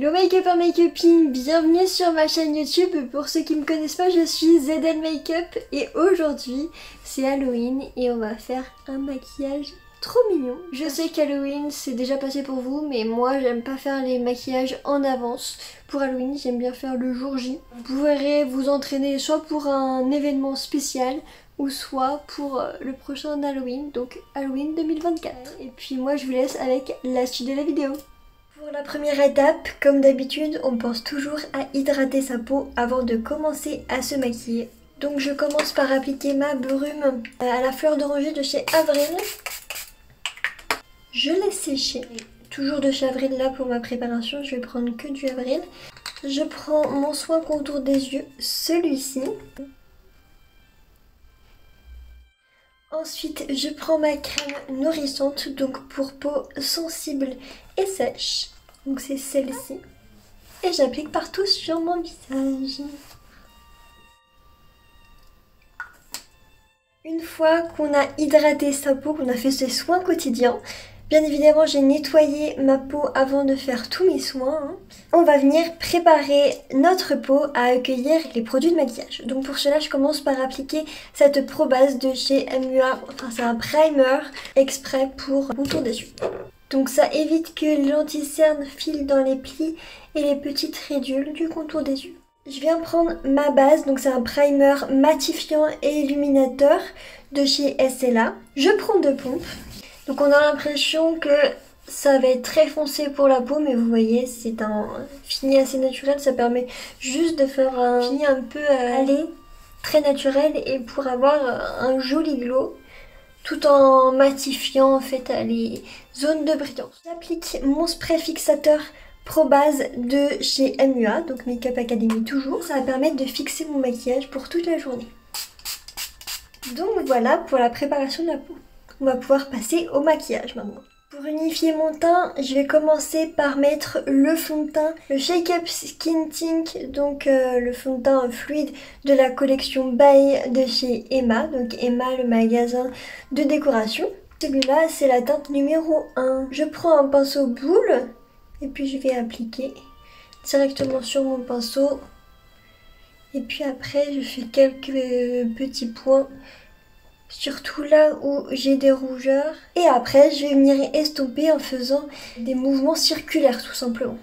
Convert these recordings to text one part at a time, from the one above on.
Hello make-up make-uping, bienvenue sur ma chaîne YouTube. Pour ceux qui me connaissent pas, je suis ZL Makeup et aujourd'hui c'est Halloween et on va faire un maquillage trop mignon. Je sais qu'Halloween c'est déjà passé pour vous, mais moi j'aime pas faire les maquillages en avance. Pour Halloween j'aime bien faire le jour J. Vous pourrez vous entraîner soit pour un événement spécial ou soit pour le prochain Halloween, donc Halloween 2024. Et puis moi je vous laisse avec la suite de la vidéo. Pour la première étape, comme d'habitude, on pense toujours à hydrater sa peau avant de commencer à se maquiller. Donc je commence par appliquer ma brume à la fleur d'oranger de chez Avril. Je laisse sécher. Toujours de chez Avril là pour ma préparation, je vais prendre que du Avril. Je prends mon soin contour des yeux, celui-ci. Ensuite, je prends ma crème nourrissante, donc pour peau sensible et sèche. Donc c'est celle-ci. Et j'applique partout sur mon visage. Une fois qu'on a hydraté sa peau, qu'on a fait ses soins quotidiens, bien évidemment j'ai nettoyé ma peau avant de faire tous mes soins. On va venir préparer notre peau à accueillir les produits de maquillage. Donc pour cela je commence par appliquer cette Pro Base de chez MUA. Enfin c'est un primer exprès pour le contour des yeux. Donc ça évite que l'anti-cerne file dans les plis et les petites ridules du contour des yeux. Je viens prendre ma base, donc c'est un primer matifiant et illuminateur de chez SLA. Je prends deux pompes. Donc on a l'impression que ça va être très foncé pour la peau, mais vous voyez c'est un fini assez naturel. Ça permet juste de faire un fini un peu allé, très naturel et pour avoir un joli glow. Tout en matifiant en fait les zones de brillance. J'applique mon spray fixateur Pro Base de chez MUA, donc Makeup Academy toujours. Ça va permettre de fixer mon maquillage pour toute la journée. Donc voilà pour la préparation de la peau. On va pouvoir passer au maquillage maintenant. Pour unifier mon teint, je vais commencer par mettre le fond de teint, le Shake Up Skin Tint, donc le fond de teint fluide de la collection By de chez Emma, donc Emma le magasin de décoration. Celui-là c'est la teinte numéro 1. Je prends un pinceau boule et puis je vais appliquer directement sur mon pinceau. Et puis après je fais quelques petits points. Surtout là où j'ai des rougeurs. Et après, je vais venir estomper en faisant des mouvements circulaires tout simplement.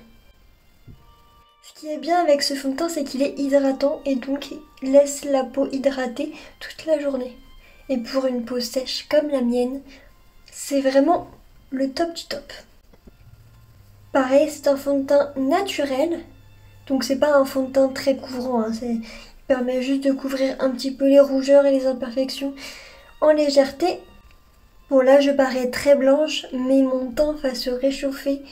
Ce qui est bien avec ce fond de teint, c'est qu'il est hydratant et donc il laisse la peau hydratée toute la journée. Et pour une peau sèche comme la mienne, c'est vraiment le top du top. Pareil, c'est un fond de teint naturel. Donc c'est pas un fond de teint très couvrant. Hein. Il permet juste de couvrir un petit peu les rougeurs et les imperfections en légèreté. Bon là je parais très blanche mais mon teint va se réchauffer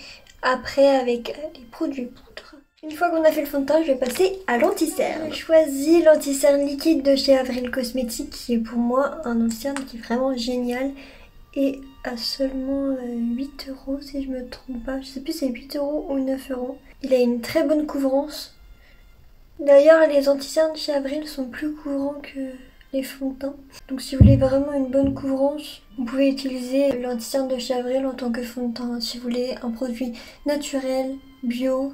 après avec les produits poudre. Une fois qu'on a fait le fond de teint, je vais passer à l'anti-cerne. J'ai choisi l'anti-cerne liquide de chez Avril Cosmetics qui est pour moi un anti-cerne qui est vraiment génial et à seulement 8 € si je me trompe pas. Je sais plus si c'est 8 € ou 9 €. Il a une très bonne couvrance. D'ailleurs les anti-cernes chez Avril sont plus couvrants que les fonds de teint. Donc si vous voulez vraiment une bonne couvrance, vous pouvez utiliser l'anti-cerne de chez Avril en tant que fond de teint. Si vous voulez un produit naturel, bio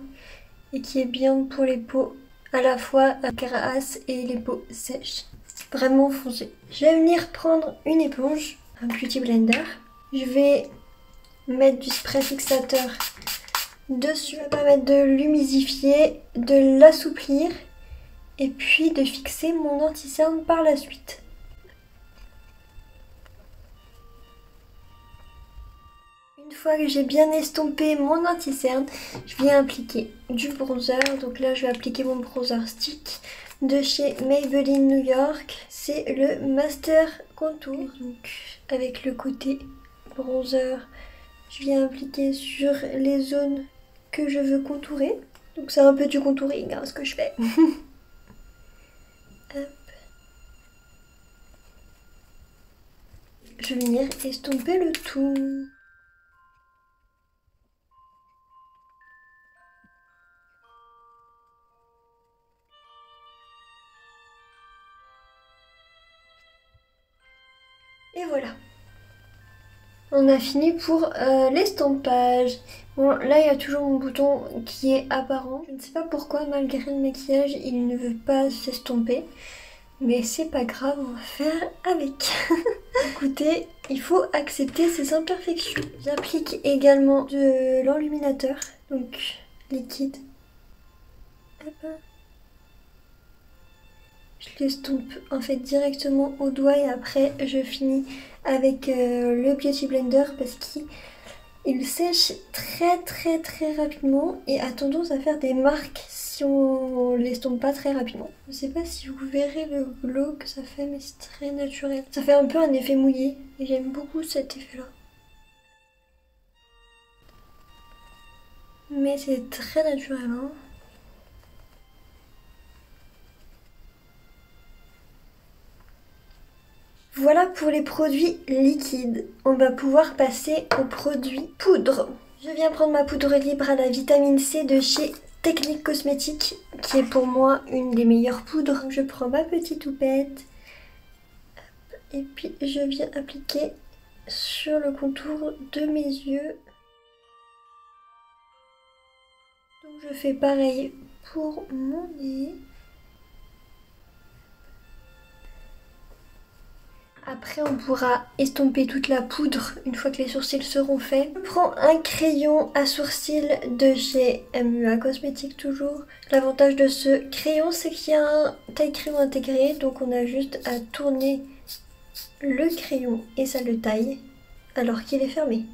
et qui est bien pour les peaux à la fois grasses et les peaux sèches. Vraiment foncé. Je vais venir prendre une éponge, un beauty blender. Je vais mettre du spray fixateur dessus. Ça va permettre de l'humidifier, de l'assouplir et puis de fixer mon anti-cerne par la suite. Une fois que j'ai bien estompé mon anti-cerne, je viens appliquer du bronzer. Donc là je vais appliquer mon bronzer stick de chez Maybelline New York. C'est le Master Contour. Donc avec le côté bronzer, je viens appliquer sur les zones que je veux contourer. Donc c'est un peu du contouring hein, ce que je fais. Hop. Je vais venir estomper le tout. Et voilà. On a fini pour l'estompage. Bon, là il y a toujours mon bouton qui est apparent. Je ne sais pas pourquoi, malgré le maquillage, il ne veut pas s'estomper. Mais c'est pas grave, on va faire avec. Écoutez, il faut accepter ses imperfections. J'applique également de l'enluminateur, donc liquide. Hop. Je l'estompe en fait directement au doigt et après je finis avec le Beauty Blender parce qu'il sèche très rapidement et a tendance à faire des marques si on l'estompe pas très rapidement. Je sais pas si vous verrez le glow que ça fait, mais c'est très naturel. Ça fait un peu un effet mouillé et j'aime beaucoup cet effet là. Mais c'est très naturel hein. Voilà pour les produits liquides. On va pouvoir passer aux produits poudre. Je viens prendre ma poudre libre à la vitamine C de chez Technique Cosmétique, qui est pour moi une des meilleures poudres. Je prends ma petite houppette et puis je viens appliquer sur le contour de mes yeux. Donc je fais pareil pour mon nez. Après on pourra estomper toute la poudre une fois que les sourcils seront faits. Je prends un crayon à sourcils de chez MUA Cosmétique toujours. L'avantage de ce crayon c'est qu'il y a un taille crayon intégré, donc on a juste à tourner le crayon et ça le taille alors qu'il est fermé.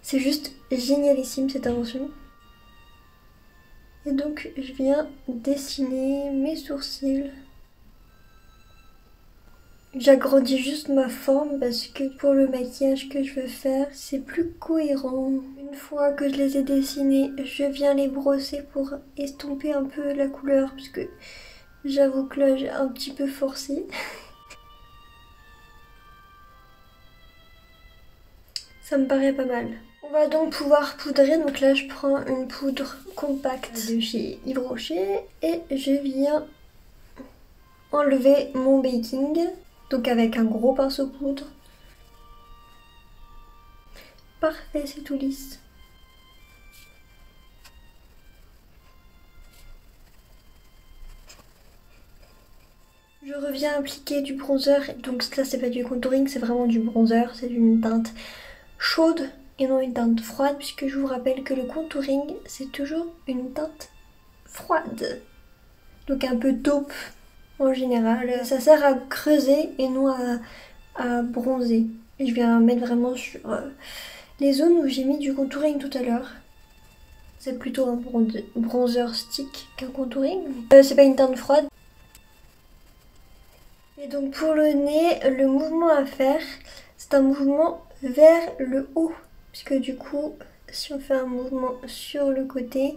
C'est juste génialissime cette invention. Et donc je viens dessiner mes sourcils. J'agrandis juste ma forme parce que pour le maquillage que je veux faire, c'est plus cohérent. Une fois que je les ai dessinés, je viens les brosser pour estomper un peu la couleur parce que j'avoue que là j'ai un petit peu forcé. Ça me paraît pas mal. On va donc pouvoir poudrer, donc là je prends une poudre compacte de chez Yves Rocher et je viens enlever mon baking. Donc avec un gros pinceau poudre. Parfait, c'est tout lisse. Je reviens appliquer du bronzer. Donc là c'est pas du contouring, c'est vraiment du bronzer. C'est une teinte chaude et non une teinte froide. Puisque je vous rappelle que le contouring c'est toujours une teinte froide. Donc un peu taupe. En général, ça sert à creuser et non à bronzer. Et je viens mettre vraiment sur les zones où j'ai mis du contouring tout à l'heure. C'est plutôt un bronzer stick qu'un contouring. C'est pas une teinte froide. Et donc pour le nez, le mouvement à faire, c'est un mouvement vers le haut. Puisque du coup, si on fait un mouvement sur le côté,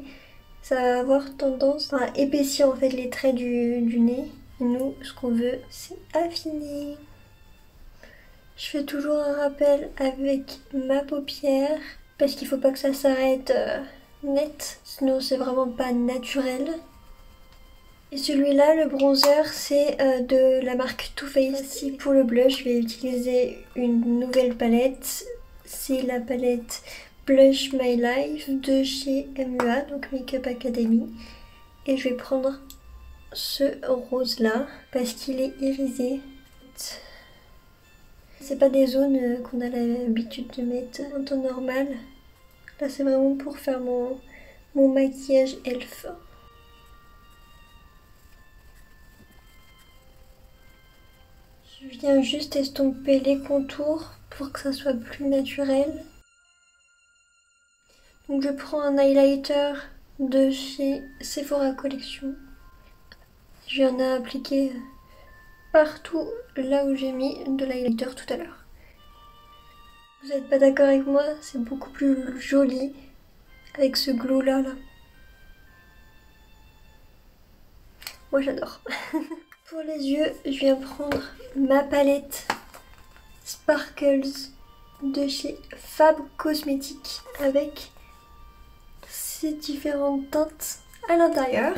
ça va avoir tendance à épaissir en fait les traits du nez. Nous, ce qu'on veut, c'est affiner. Je fais toujours un rappel avec ma paupière parce qu'il faut pas que ça s'arrête net, sinon c'est vraiment pas naturel. Et celui-là, le bronzer, c'est de la marque Too Faced. Ici, pour le blush, je vais utiliser une nouvelle palette. C'est la palette Blush My Life de chez MUA, donc Makeup Academy. Et je vais prendre ce rose là parce qu'il est irisé. C'est pas des zones qu'on a l'habitude de mettre en temps normal. Là c'est vraiment pour faire mon maquillage elfe. Je viens juste estomper les contours pour que ça soit plus naturel. Donc je prends un highlighter de chez Sephora Collection. Je viens appliquer partout là où j'ai mis de l'highlighter tout à l'heure. Vous n'êtes pas d'accord avec moi? C'est beaucoup plus joli avec ce glow là. Moi j'adore. Pour les yeux, je viens prendre ma palette Sparkles de chez Fab Cosmétiques avec ces différentes teintes à l'intérieur.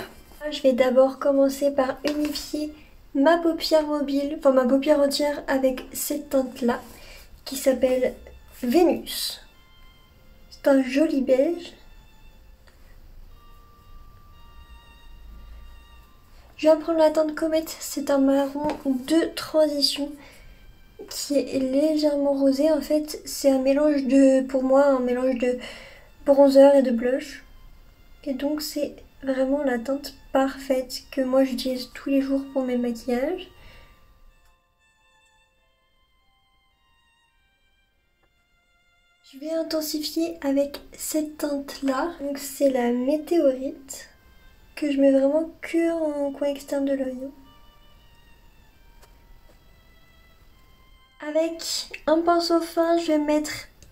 Je vais d'abord commencer par unifier ma paupière mobile, enfin ma paupière entière avec cette teinte là qui s'appelle Vénus. C'est un joli beige. Je vais prendre la teinte comète, c'est un marron de transition qui est légèrement rosé. En fait, c'est un mélange de, pour moi, un mélange de bronzer et de blush. Et donc c'est vraiment la teinte parfaite que moi j'utilise tous les jours pour mes maquillages. Je vais intensifier avec cette teinte là, donc c'est la météorite, que je mets vraiment que en coin externe de l'œil. Avec un pinceau fin, je vais mettre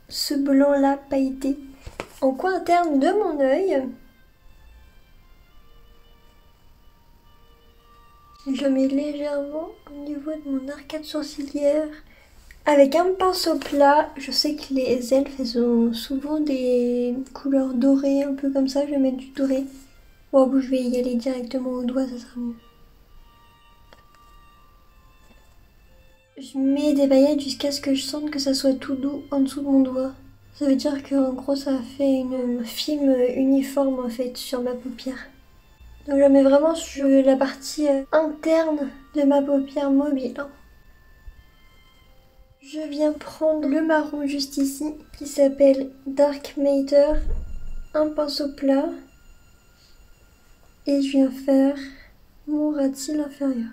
ce blanc là pailleté en coin interne de mon œil. Je mets légèrement au niveau de mon arcade sourcilière. Avec un pinceau plat, je sais que les elfes elles ont souvent des couleurs dorées, un peu comme ça, je vais mettre du doré. Bon, je vais y aller directement au doigt, ça sera mieux. Je mets des paillettes jusqu'à ce que je sente que ça soit tout doux en dessous de mon doigt. Ça veut dire qu'en gros ça fait une film uniforme en fait sur ma paupière. Donc je la mets vraiment sur la partie interne de ma paupière mobile. Je viens prendre le marron juste ici qui s'appelle Dark Matter, un pinceau plat et je viens faire mon ras de cils inférieur.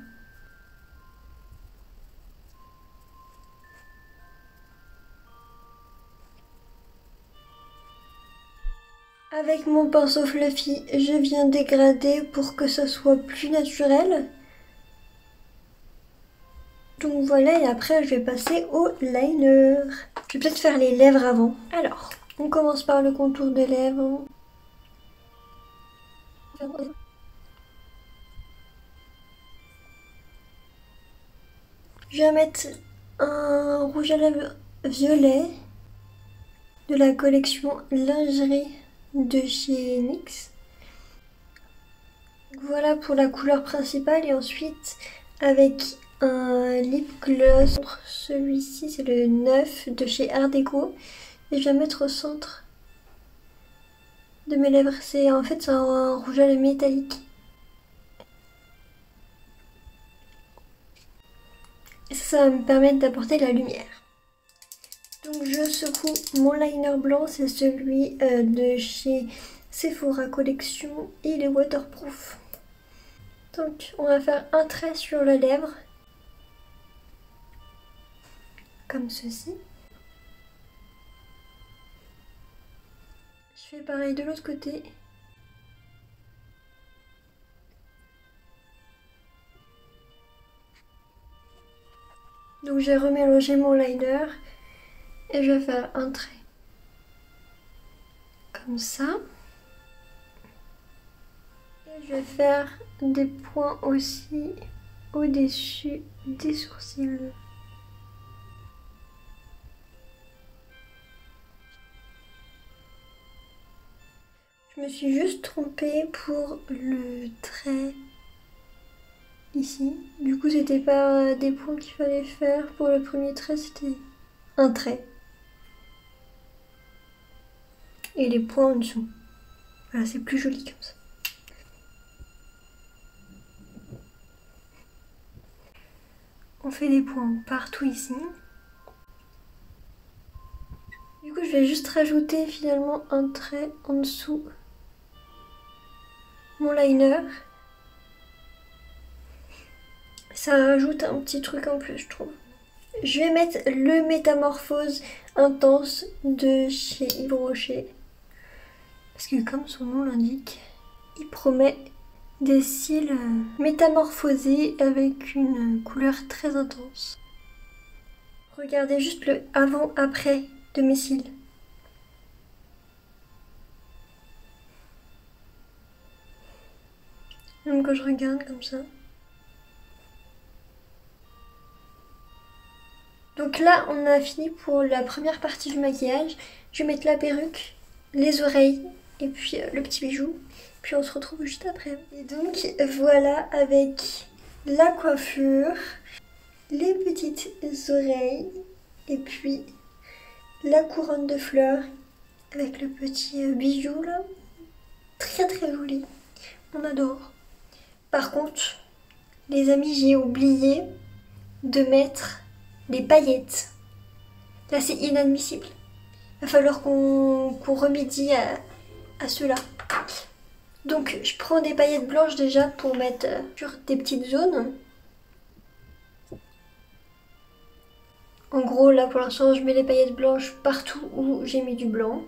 Avec mon pinceau fluffy, je viens dégrader pour que ça soit plus naturel. Donc voilà, et après je vais passer au liner. Je vais peut-être faire les lèvres avant. Alors, on commence par le contour des lèvres. Je vais mettre un rouge à lèvres violet de la collection lingerie de chez NYX. Voilà pour la couleur principale et ensuite avec un lip gloss. Celui-ci c'est le 9 de chez Art Deco et je vais mettre au centre de mes lèvres. En fait c'est un rouge à lèvres métallique. Et ça va me permettre d'apporter la lumière. Donc je secoue mon liner blanc, c'est celui de chez Sephora Collection et il est waterproof. Donc on va faire un trait sur la lèvre, comme ceci. Je fais pareil de l'autre côté. Donc j'ai remélangé mon liner et je vais faire un trait. Comme ça. Et je vais faire des points aussi au-dessus des sourcils. Je me suis juste trompée pour le trait ici. Du coup, c'était pas des points qu'il fallait faire. Pour le premier trait, c'était un trait. Et les points en dessous. Voilà, c'est plus joli comme ça. On fait des points partout ici. Du coup, je vais juste rajouter finalement un trait en dessous mon liner. Ça rajoute un petit truc en plus, je trouve. Je vais mettre le Métamorphose Intense de chez Yves Rocher. Parce que comme son nom l'indique, il promet des cils métamorphosés avec une couleur très intense. Regardez juste le avant-après de mes cils. Même quand je regarde comme ça. Donc là, on a fini pour la première partie du maquillage. Je vais mettre la perruque, les oreilles et puis le petit bijou. Puis on se retrouve juste après. Et donc voilà avec la coiffure, les petites oreilles et puis la couronne de fleurs avec le petit bijou là. Très très joli. On adore. Par contre, les amis, j'ai oublié de mettre des paillettes. Là, c'est inadmissible. Il va falloir qu'on remédie à cela. Donc, je prends des paillettes blanches déjà pour mettre sur des petites zones. En gros, là, pour l'instant, je mets les paillettes blanches partout où j'ai mis du blanc.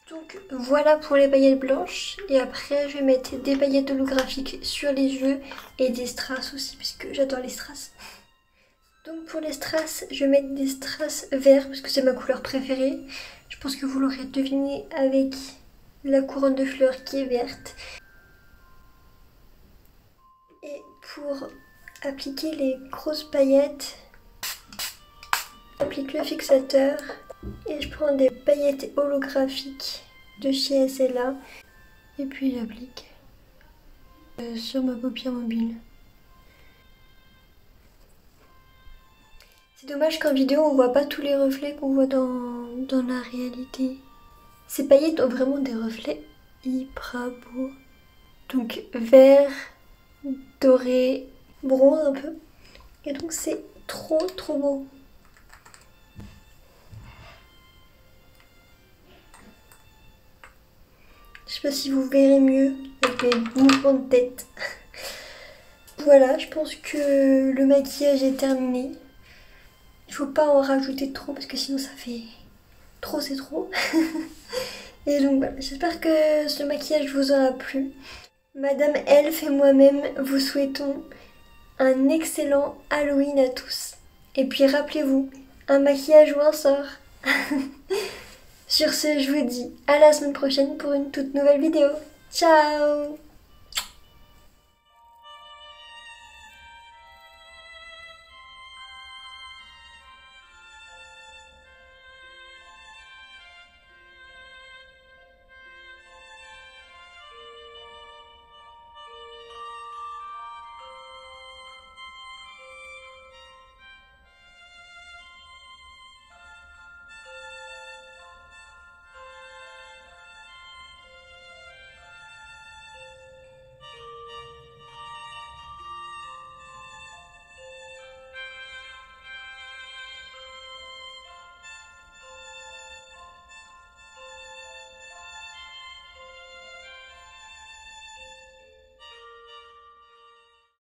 Donc voilà pour les paillettes blanches et après je vais mettre des paillettes holographiques sur les yeux et des strass aussi puisque j'adore les strass. Donc pour les strass, je vais mettre des strass verts parce que c'est ma couleur préférée. Je pense que vous l'aurez deviné avec la couronne de fleurs qui est verte. Et pour appliquer les grosses paillettes, j'applique le fixateur. Et je prends des paillettes holographiques de chez SLA. Et puis j'applique sur ma paupière mobile. C'est dommage qu'en vidéo on voit pas tous les reflets qu'on voit dans la réalité. Ces paillettes ont vraiment des reflets hyper beaux. Donc vert, doré, bronze un peu. Et donc c'est trop beau. Je sais pas si vous verrez mieux avec mes mouvements de tête. Voilà, je pense que le maquillage est terminé. Il faut pas en rajouter trop parce que sinon ça fait trop, c'est trop. Et donc voilà, j'espère que ce maquillage vous aura plu. Madame Elf et moi-même vous souhaitons un excellent Halloween à tous. Et puis rappelez-vous, un maquillage ou un sort. Sur ce, je vous dis à la semaine prochaine pour une toute nouvelle vidéo. Ciao!